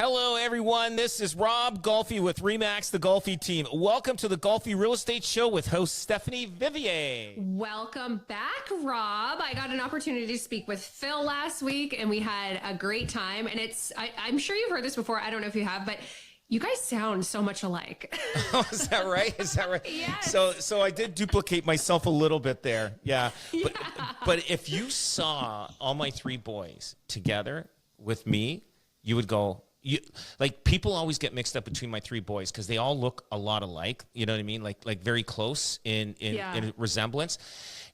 Hello, everyone. This is Rob Golfi with Remax, the Golfi team. Welcome to the Golfi Real Estate Show with host Stephanie Vivier. Welcome back, Rob. I got an opportunity to speak with Phil last week, and we had a great time. And I'm sure you've heard this before. I don't know if you have, but you guys sound so much alike. Oh, is that right? Is that right? Yes. So I did duplicate myself a little bit there. Yeah. But if you saw all my three boys together with me, you would go, people always get mixed up between my three boys because they all look a lot alike. You know what I mean? Like very close in resemblance.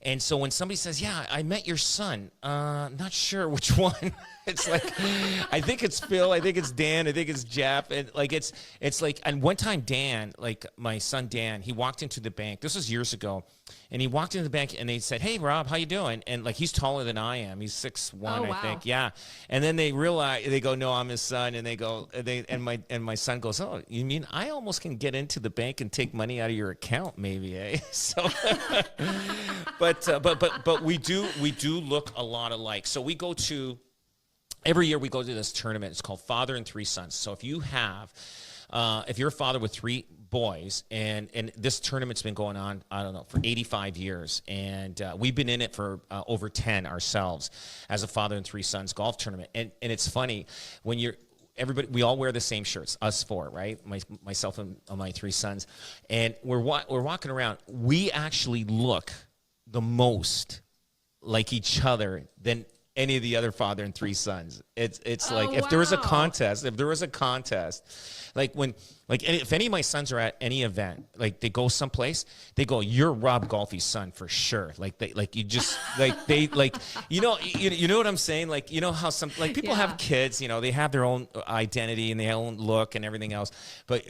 And so when somebody says, "Yeah, I met your son," not sure which one. It's like, I think it's Phil, I think it's Dan, I think it's Jeff, and it's like. And one time, Dan, like my son Dan, he walked into the bank. This was years ago, and he walked into the bank, and they said, "Hey, Rob, how you doing?" And like he's taller than I am. He's 6'1", I think. Yeah. And then they realize, they go, "No, I'm his son," and my son goes, "Oh, you mean I almost can get into the bank and take money out of your account, maybe, eh?" So, but we do look a lot alike. So we go to. Every year we go to this tournament. It's called Father and Three Sons. So if you have, if you're a father with three boys, and this tournament's been going on, I don't know, for 85 years, and we've been in it for over 10 ourselves as a Father and Three Sons golf tournament. And it's funny when everybody, we all wear the same shirts, us four, right? Myself and my three sons, and we're walking around. We actually look the most like each other than any of the other Father and Three Sons. It's like if there was a contest, if any of my sons are at any event, like they go someplace, they go, "You're Rob Golfi's son for sure." You know what I'm saying? Like, you know how some people have kids, they have their own identity and their own look and everything else. But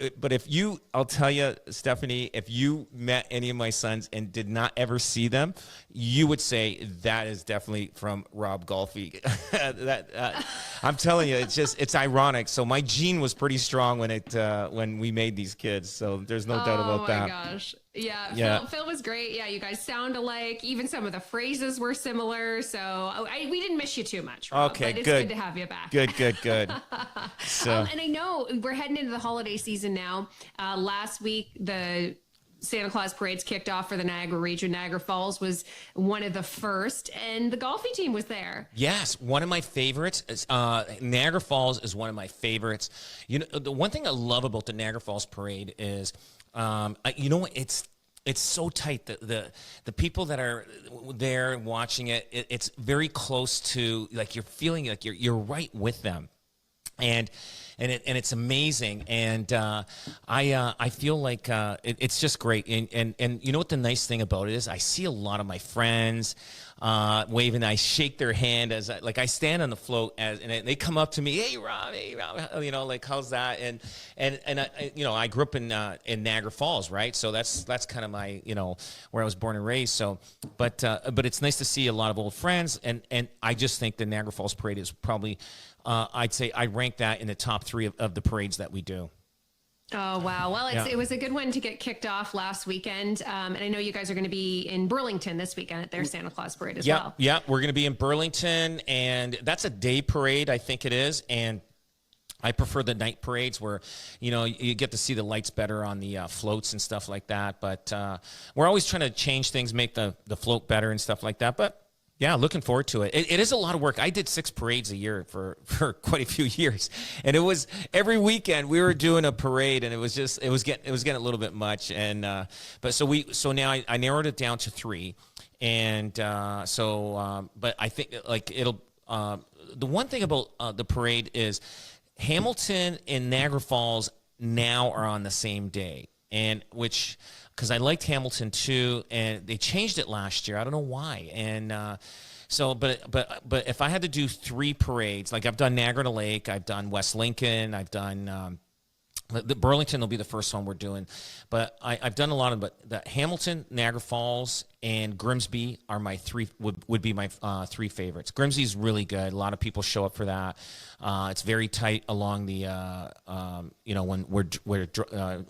I'll tell you, Stephanie, if you met any of my sons and did not ever see them, you would say that is definitely from Rob Golfi. I'm telling you, it's ironic. So my gene was pretty strong when we made these kids. So there's no doubt about that. Oh my gosh. Yeah. Phil was great. Yeah. You guys sound alike. Even some of the phrases were similar. So we didn't miss you too much, Rob, okay, but it's good to have you back. Good. So. And I know we're heading into the holiday season now. Last week, the Santa Claus parades kicked off for the Niagara region. Niagara Falls was one of the first, and the Golfi team was there. Yes, one of my favorites. Niagara Falls is one of my favorites. The one thing I love about the Niagara Falls parade is, it's so tight. The people that are there watching it, it's very close to, like, you're feeling like you're right with them. And it's amazing, and I feel like it's just great. And you know what the nice thing about it is? I see a lot of my friends waving. I shake their hand as I stand on the float, and they come up to me, "Hey Rob, like, how's that?" And I grew up in Niagara Falls, right? So that's kind of my where I was born and raised. So, but it's nice to see a lot of old friends, and I just think the Niagara Falls parade is probably. I'd say I rank that in the top 3 of the parades that we do. Oh, wow. Well, it was a good one to get kicked off last weekend. And I know you guys are going to be in Burlington this weekend at their Santa Claus parade as well. Yeah, we're going to be in Burlington, and that's a day parade, I think it is. And I prefer the night parades where, you get to see the lights better on the floats and stuff like that. But we're always trying to change things, make the float better and stuff like that. But yeah, looking forward to it. It is a lot of work. I did 6 parades a year for quite a few years, and it was every weekend we were doing a parade, and it was getting a little bit much. And so now I narrowed it down to 3, and but I think it'll. The one thing about the parade is Hamilton and Niagara Falls now are on the same day, and because I liked Hamilton too, and they changed it last year. I don't know why. And but if I had to do 3 parades, like I've done Niagara Lake, I've done West Lincoln, I've done the Burlington will be the first one we're doing, but I've done a lot of. But the Hamilton, Niagara Falls, and Grimsby are my 3 would be my 3 favorites. Grimsby's really good. A lot of people show up for that. It's very tight along the when we're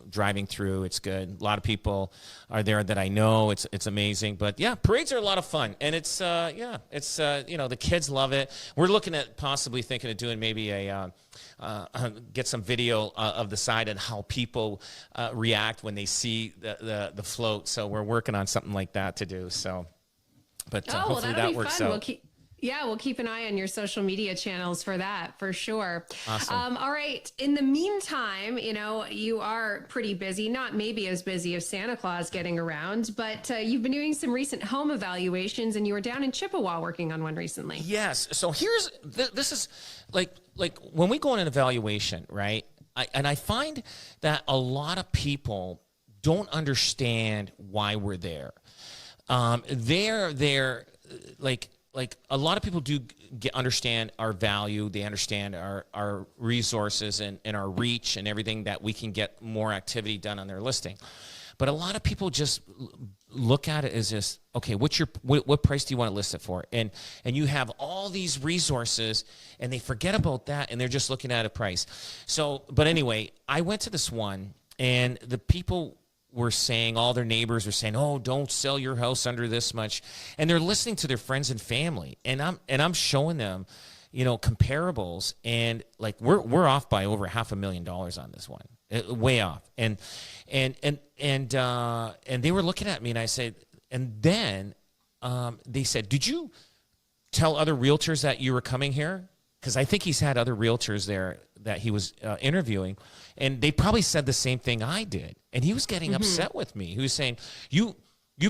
driving through. It's good. A lot of people are there that I know. It's amazing. But yeah, parades are a lot of fun, and the kids love it. We're looking at possibly thinking of doing maybe get some video of the side and how people react when they see the float. So we're working on something like that to do. So, but hopefully that works out. We'll keep an eye on your social media channels for that, for sure. Awesome. All right. In the meantime, you are pretty busy, not maybe as busy as Santa Claus getting around, but you've been doing some recent home evaluations, and you were down in Chippewa working on one recently. Yes. So this is like when we go on an evaluation, right? I find that a lot of people don't understand why we're there. They're like a lot of people do understand our value. They understand our resources and our reach and everything, that we can get more activity done on their listing. But a lot of people just look at it as just, okay, what price do you want to list it for? And you have all these resources, and they forget about that, and they're just looking at a price. So, but anyway, I went to this one, and the people were saying, all their neighbors were saying, oh, don't sell your house under this much. And they're listening to their friends and family. And I'm showing them, comparables, and like we're off by over $500,000 on this one. Way off. And they were looking at me, and I said, and then they said, did you tell other realtors that you were coming here? Because I think he's had other realtors there that he was interviewing, and they probably said the same thing I did. And he was getting upset with me. He was saying, you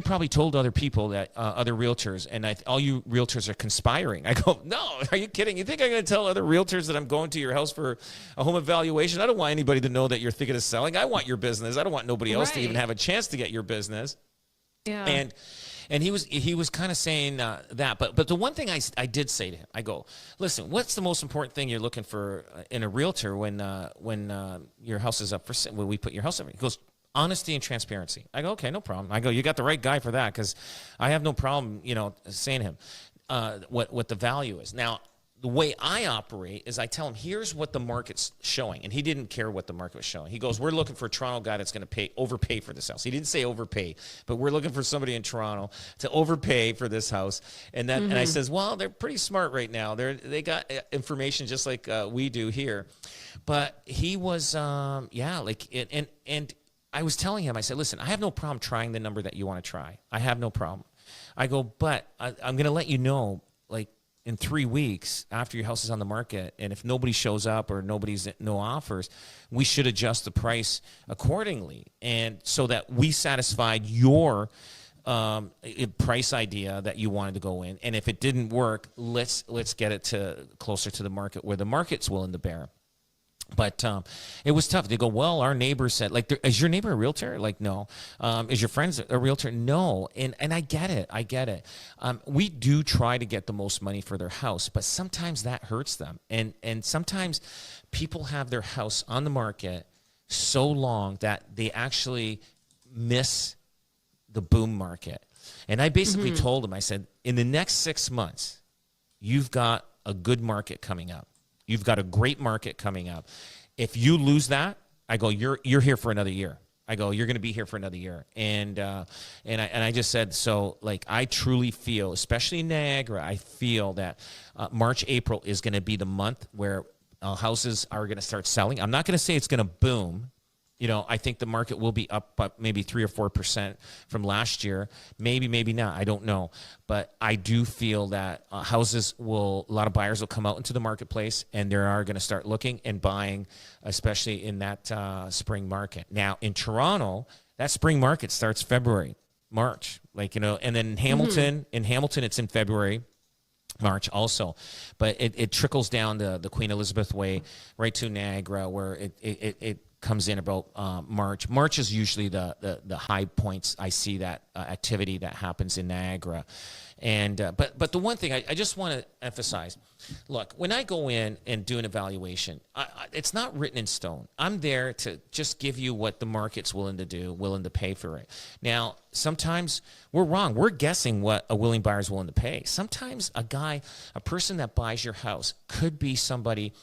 probably told other people, that other realtors, and all you realtors are conspiring. I go, no, are you kidding? You think I'm going to tell other realtors that I'm going to your house for a home evaluation? I don't want anybody to know that you're thinking of selling. I want your business. I don't want nobody else to even have a chance to get your business. Yeah. And he was kind of saying that, but the one thing I did say to him, I go, listen, what's the most important thing you're looking for in a realtor when your house is up for sale, when we put your house up? He goes, honesty and transparency. I go, okay, no problem. I go, you got the right guy for that, because I have no problem, saying to him what the value is. Now, the way I operate is I tell him, here's what the market's showing. And he didn't care what the market was showing. He goes, we're looking for a Toronto guy that's going to overpay for this house. He didn't say overpay, but we're looking for somebody in Toronto to overpay for this house. And that, and I says, well, they're pretty smart right now. They got information just like we do here. But he was, and I was telling him, I said, listen, I have no problem trying the number that you want to try. I have no problem. I go, but I'm going to let you know, like, in 3 weeks after your house is on the market, and if nobody shows up or no offers, we should adjust the price accordingly, and so that we satisfied your price idea that you wanted to go in. And if it didn't work, let's get it to closer to the market where the market's willing to bear. But it was tough. They go, well, our neighbor said, like, is your neighbor a realtor? Like, no. Is your friend a realtor? No. And I get it. We do try to get the most money for their house, but sometimes that hurts them. And sometimes people have their house on the market so long that they actually miss the boom market. And I basically told them, I said, in the next 6 months, you've got a good market coming up. You've got a great market coming up. If you lose that, I go, you're here for another year. I go, you're going to be here for another year. And I just said, so like, I truly feel, especially in Niagara, I feel that March, April is going to be the month where houses are going to start selling. I'm not going to say it's going to boom. I think the market will be up maybe 3 or 4% from last year. Maybe not. I don't know. But I do feel that a lot of buyers will come out into the marketplace, and they are going to start looking and buying, especially in that spring market. Now, in Toronto, that spring market starts February, March, and then in Hamilton, it's in February, March also, but it trickles down the Queen Elizabeth Way right to Niagara, where it comes in about March. March is usually the high points. I see that activity that happens in Niagara. And but the one thing I just want to emphasize, look, when I go in and do an evaluation, it's not written in stone. I'm there to just give you what the market's willing to do, willing to pay for it. Now, sometimes we're wrong. We're guessing what a willing buyer is willing to pay. Sometimes a person that buys your house could be somebody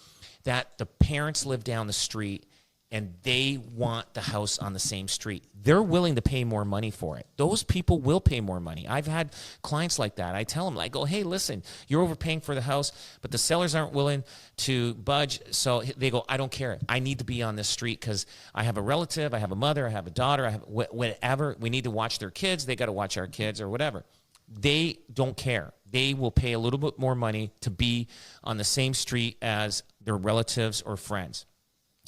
that the parents live down the street, and they want the house on the same street. They're willing to pay more money for it. Those people will pay more money. I've had clients like that. I tell them, I go, hey, listen, you're overpaying for the house, but the sellers aren't willing to budge. So they go, I don't care. I need to be on this street because I have a relative, I have a mother, I have a daughter, I have whatever. We need to watch their kids. They got to watch our kids or whatever. They don't care. They will pay a little bit more money to be on the same street as their relatives or friends.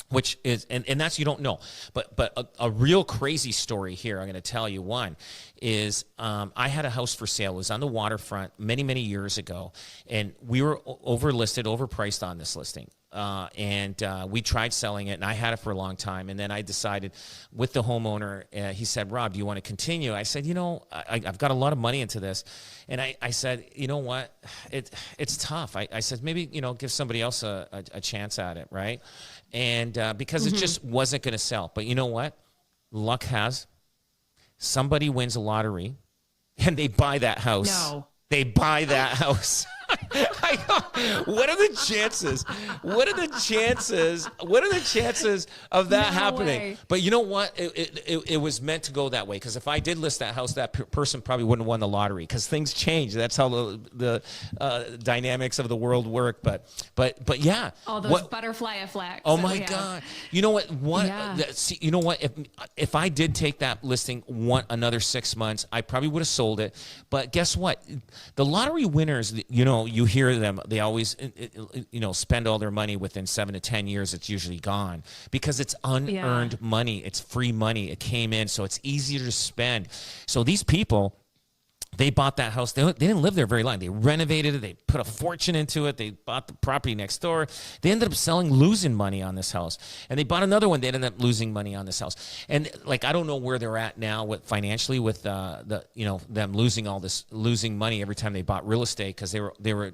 Which is, and that's, you don't know. But a real crazy story here, I'm going to tell you one, is I had a house for sale. It was on the waterfront many, many years ago. And we were overlisted, overpriced on this listing. We tried selling it, and I had it for a long time. And then I decided with the homeowner, he said, Rob, do you want to continue? I said, I've got a lot of money into this. And I said, you know what? It's tough. I said, maybe, give somebody else a chance at it, right? And because it just wasn't going to sell. But you know what? Luck has. Somebody wins a lottery, and they buy that house. No. They buy that house. What are the chances? What are the chances? What are the chances of that happening? Way. But you know what? It was meant to go that way, because if I did list that house, that person probably wouldn't have won the lottery, because things change. That's how the dynamics of the world work. But yeah. All those butterfly effects. Oh my God! You know what? Yeah. See, you know what? If I did take that listing another 6 months, I probably would have sold it. But guess what? The lottery winners, you hear them. They always, spend all their money within 7 to 10 years. It's usually gone because it's unearned money. It's free money. It came in, so it's easier to spend. So these people, they bought that house. They didn't live there very long. They renovated it. They put a fortune into it. They bought the property next door. They ended up losing money on this house. And they bought another one. They ended up losing money on this house. And I don't know where they're at now financially with them losing money every time they bought real estate, because they were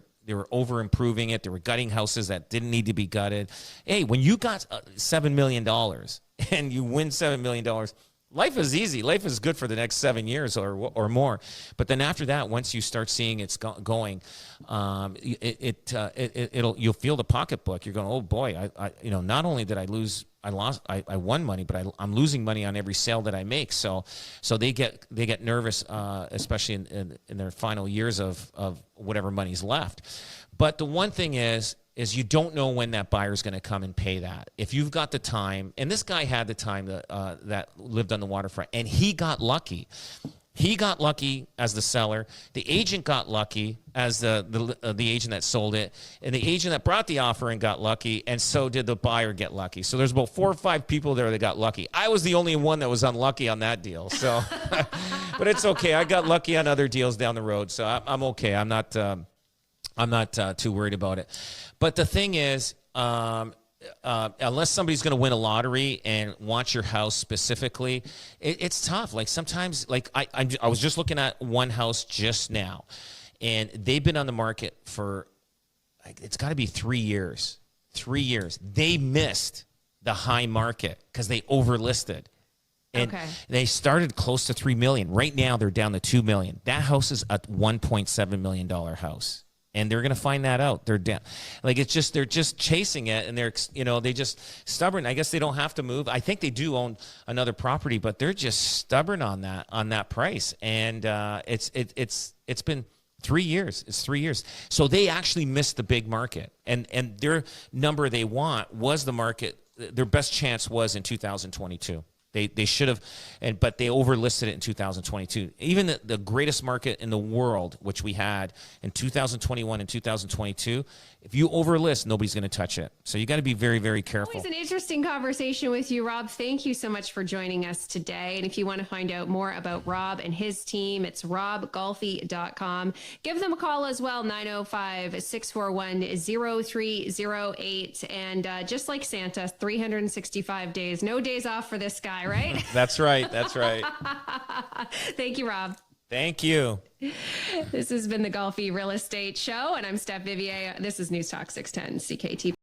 over improving it. They were gutting houses that didn't need to be gutted. Hey, when you got $7 million and you win $7 million, life is easy. Life is good for the next 7 years or more. But then after that, once you start seeing it's going, you'll feel the pocketbook. You're going, oh boy, not only did I won money, but I'm losing money on every sale that I make. So they get nervous, especially in their final years of whatever money's left. But the one thing is you don't know when that buyer's going to come and pay that. If you've got the time, and this guy had the time that lived on the waterfront, and he got lucky. He got lucky as the seller. The agent got lucky as the agent that sold it, and the agent that brought the offer and got lucky, and so did the buyer get lucky. So there's about 4 or 5 people there that got lucky. I was the only one that was unlucky on that deal. So, but it's okay. I got lucky on other deals down the road, so I'm okay. I'm not too worried about it. But the thing is, unless somebody's going to win a lottery and want your house specifically, it's tough. Sometimes, I was just looking at one house just now, and they've been on the market for, it's got to be 3 years. 3 years. They missed the high market because they overlisted. And they started close to $3 million. Right now, they're down to $2 million. That house is a $1.7 million house. And they're going to find that out. They're down. They're just chasing it, and they just stubborn. I guess they don't have to move. I think they do own another property, but they're just stubborn on that price. And it's been 3 years. It's 3 years. So they actually missed the big market, and their number they want was the market. Their best chance was in 2022. They should have, but they overlisted it in 2022. Even the greatest market in the world, which we had in 2021 and 2022, if you overlist, nobody's going to touch it. So you got to be very, very careful. Always an interesting conversation with you, Rob. Thank you so much for joining us today. And if you want to find out more about Rob and his team, it's robgolfi.com. Give them a call as well, 905-641-0308. And just like Santa, 365 days, no days off for this guy, right? That's right. That's right. Thank you, Rob. Thank you. This has been the Golfi Real Estate Show, and I'm Steph Vivier. This is News Talk 610 CKTV.